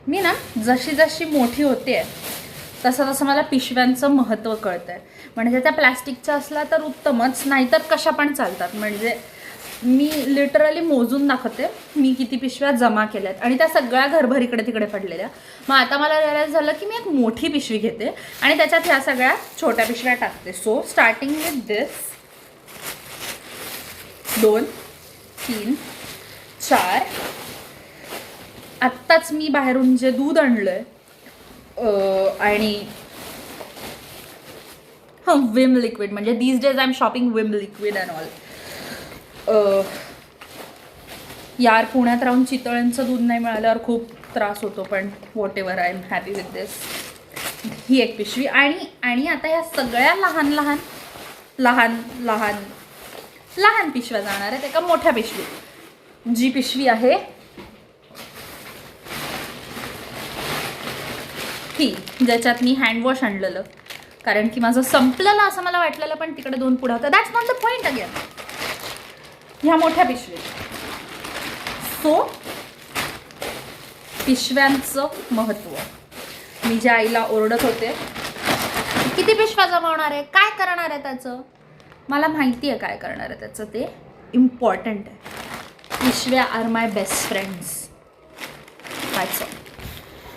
मी ना जशी जशी मोठी होते तसं तसं मला पिशव्यांचं महत्त्व कळतं आहे. म्हणजे त्या प्लॅस्टिकच्या असल्या तर उत्तमच, नाहीतर कशा पण चालतात. म्हणजे मी लिटरली मोजून दाखवते मी किती पिशव्या जमा केल्यात आणि त्या सगळ्या घरभर इकडे तिकडे पडलेल्या. मग आता मला रिअलाईज झालं की मी एक मोठी पिशवी घेते आणि त्याच्यात ह्या सगळ्या छोट्या पिशव्या टाकते. सो स्टार्टिंग विथ दिस 2 3 4. आत्ताच मी बाहेरून जे दूध आणलंय आणि विम लिक्विड, म्हणजे these days I am shopping Vim liquid and all. यार पुण्यात राहून चितळ्यांचं दूध नाही मिळाल्यावर खूप त्रास होतो, पण whatever, I am happy with this. ही एक पिशवी आणि आता ह्या सगळ्या लहान लहान लहान लहान लहान पिशव्या जाणार आहेत एका मोठ्या पिशवी. जी पिशवी आहे ही, ज्याच्यात मी हँडवॉश आणलेलं, कारण की माझं संपलेलं असं मला वाटलेलं, पण तिकडे 2 पुढे होतं. That's not the point again. ह्या मोठ्या पिशवी. सो पिशव्यांचं महत्त्व. मी ज्या आईला ओरडत होते किती पिशव्या जमवणार आहे, काय करणार आहे त्याचं, मला माहिती आहे काय करणार आहे त्याचं, ते इम्पॉर्टंट आहे. पिशव्या are my best friends. That's all.